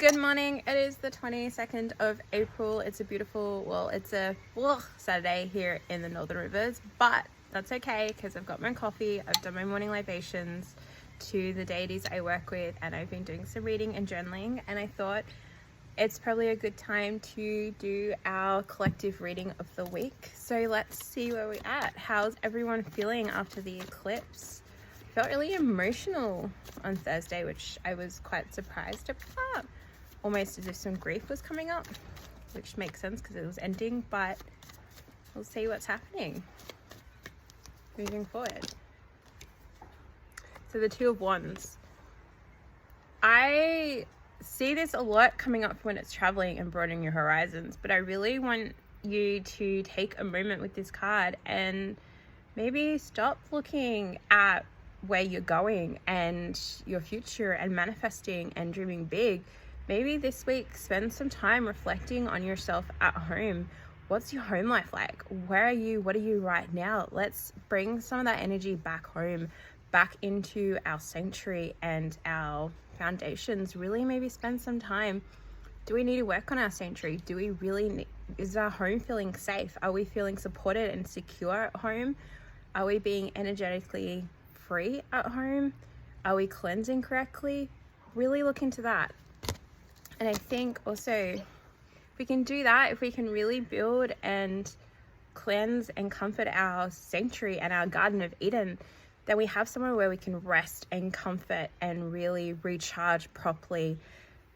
Good morning. It is the 22nd of April. It's a beautiful, it's a Saturday here in the Northern Rivers, but that's okay because I've got my coffee, I've done my morning libations to the deities I work with, and I've been doing some reading and journaling, and I thought it's probably a good time to do our collective reading of the week. So let's see where we're at. How's everyone feeling after the eclipse? Felt really emotional on Thursday, which I was quite surprised about. Almost as if some grief was coming up, which makes sense because it was ending, but we'll see what's happening moving forward. So the Two of Wands. I see this a lot coming up when it's traveling and broadening your horizons, but I really want you to take a moment with this card and maybe stop looking at where you're going and your future and manifesting and dreaming big. Maybe this week spend some time reflecting on yourself at home. What's your home life like? Where are you? What are you right now? Let's bring some of that energy back home, back into our sanctuary and our foundations. Really maybe spend some time. Do we need to work on our sanctuary? Do we really need, is our home feeling safe? Are we feeling supported and secure at home? Are we being energetically free at home? Are we cleansing correctly? Really look into that. And I think also if we can do that, if we can really build and cleanse and comfort our sanctuary and our Garden of Eden, then we have somewhere where we can rest and comfort and really recharge properly.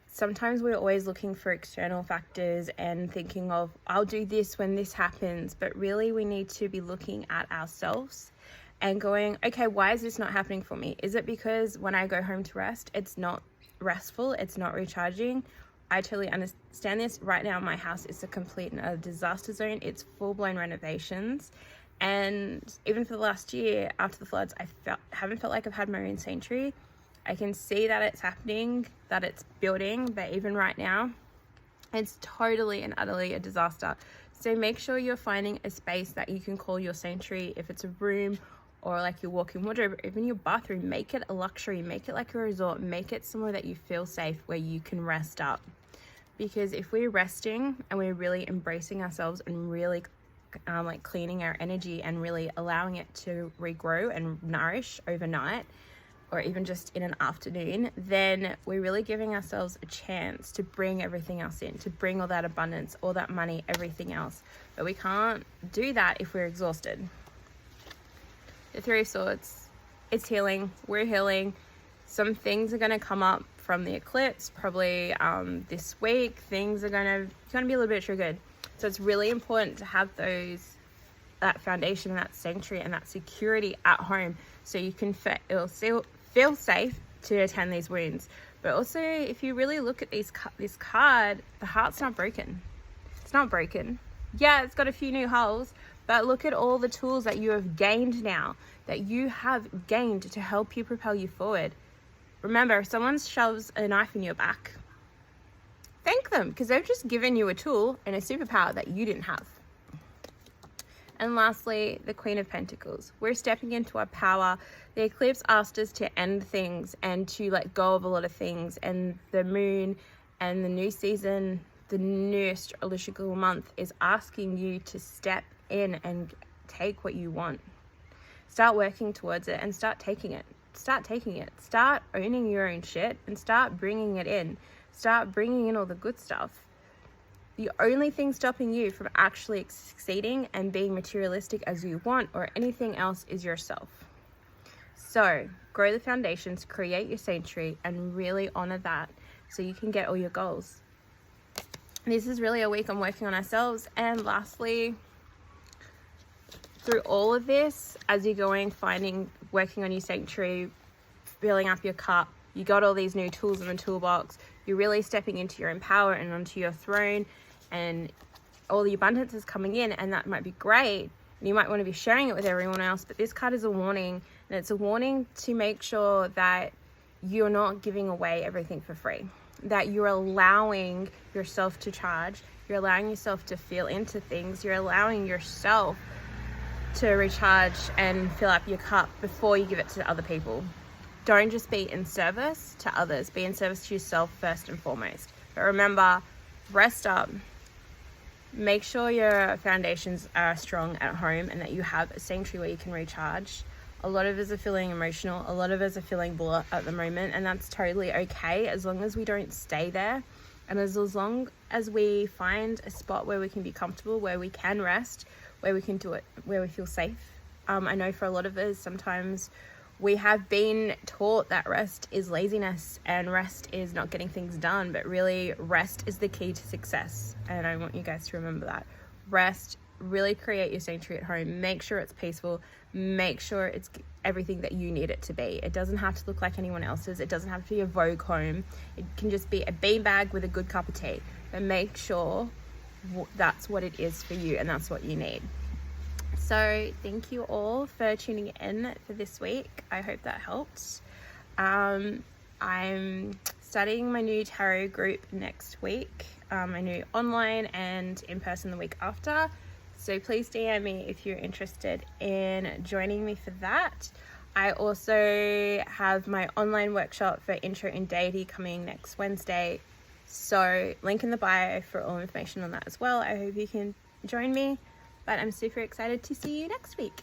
Sometimes we're always looking for external factors and thinking of, I'll do this when this happens, but really we need to be looking at ourselves and going, okay, why is this not happening for me? Is it because when I go home to rest, it's not restful, it's not recharging? I totally understand this. Right now my house is a complete and utter disaster zone. It's full-blown renovations, and even for the last year after the floods, haven't felt like I've had my own sanctuary. I can see that it's happening, that it's building, but even right now it's totally and utterly a disaster. So make sure you're finding a space that you can call your sanctuary. If it's a room or like your walk-in wardrobe, even your bathroom, make it a luxury, make it like a resort, make it somewhere that you feel safe, where you can rest up. Because if we're resting and we're really embracing ourselves and really like cleaning our energy and really allowing it to regrow and nourish overnight, or even just in an afternoon, then we're really giving ourselves a chance to bring everything else in, to bring all that abundance, all that money, everything else. But we can't do that if we're exhausted. The Three of Swords, it's healing, we're healing. Some things are going to come up from the eclipse, probably this week. Things are going to be a little bit triggered. So it's really important to have that foundation, that sanctuary and that security at home, so you can feel safe to attend these wounds. But also, if you really look at this card, the heart's not broken. It's not broken. Yeah, it's got a few new holes, but look at all the tools that you have gained now, that you have gained to help you propel you forward. Remember, if someone shoves a knife in your back, thank them, because they've just given you a tool and a superpower that you didn't have. And lastly, the Queen of Pentacles. We're stepping into our power. The eclipse asked us to end things and to let go of a lot of things. And the moon and the new season, the new astrological month, is asking you to step in and take what you want. Start working towards it and start taking it. Start taking it. Start owning your own shit and start bringing it in. Start bringing in all the good stuff. The only thing stopping you from actually succeeding and being materialistic as you want or anything else is yourself. So grow the foundations, create your sanctuary, and really honor that so you can get all your goals. This is really a week on working on ourselves. And lastly, through all of this, as you're going, working on your sanctuary, filling up your cup, you got all these new tools in the toolbox, you're really stepping into your own power and onto your throne, and all the abundance is coming in, and that might be great. And you might want to be sharing it with everyone else, but this card is a warning, and it's a warning to make sure that you're not giving away everything for free, that you're allowing yourself to charge, you're allowing yourself to feel into things, you're allowing yourself to recharge and fill up your cup before you give it to other people. Don't just be in service to others, be in service to yourself first and foremost. But remember, rest up. Make sure your foundations are strong at home and that you have a sanctuary where you can recharge. A lot of us are feeling emotional. A lot of us are feeling blah at the moment, and that's totally okay as long as we don't stay there. And as long as we find a spot where we can be comfortable, where we can rest, where we can do it, where we feel safe. I know for a lot of us, sometimes we have been taught that rest is laziness and rest is not getting things done, but really rest is the key to success. And I want you guys to remember that. Rest, really create your sanctuary at home. Make sure it's peaceful. Make sure it's everything that you need it to be. It doesn't have to look like anyone else's. It doesn't have to be a Vogue home. It can just be a beanbag with a good cup of tea. But make sure that's what it is for you and that's what you need. So thank you all for tuning in for this week. I hope that helped. I'm starting my new tarot group next week, my new online and in person the week after. So please DM me if you're interested in joining me for that. I also have my online workshop for Intro in Deity coming next Wednesday. So link in the bio for all information on that as well. I hope you can join me. But I'm super excited to see you next week.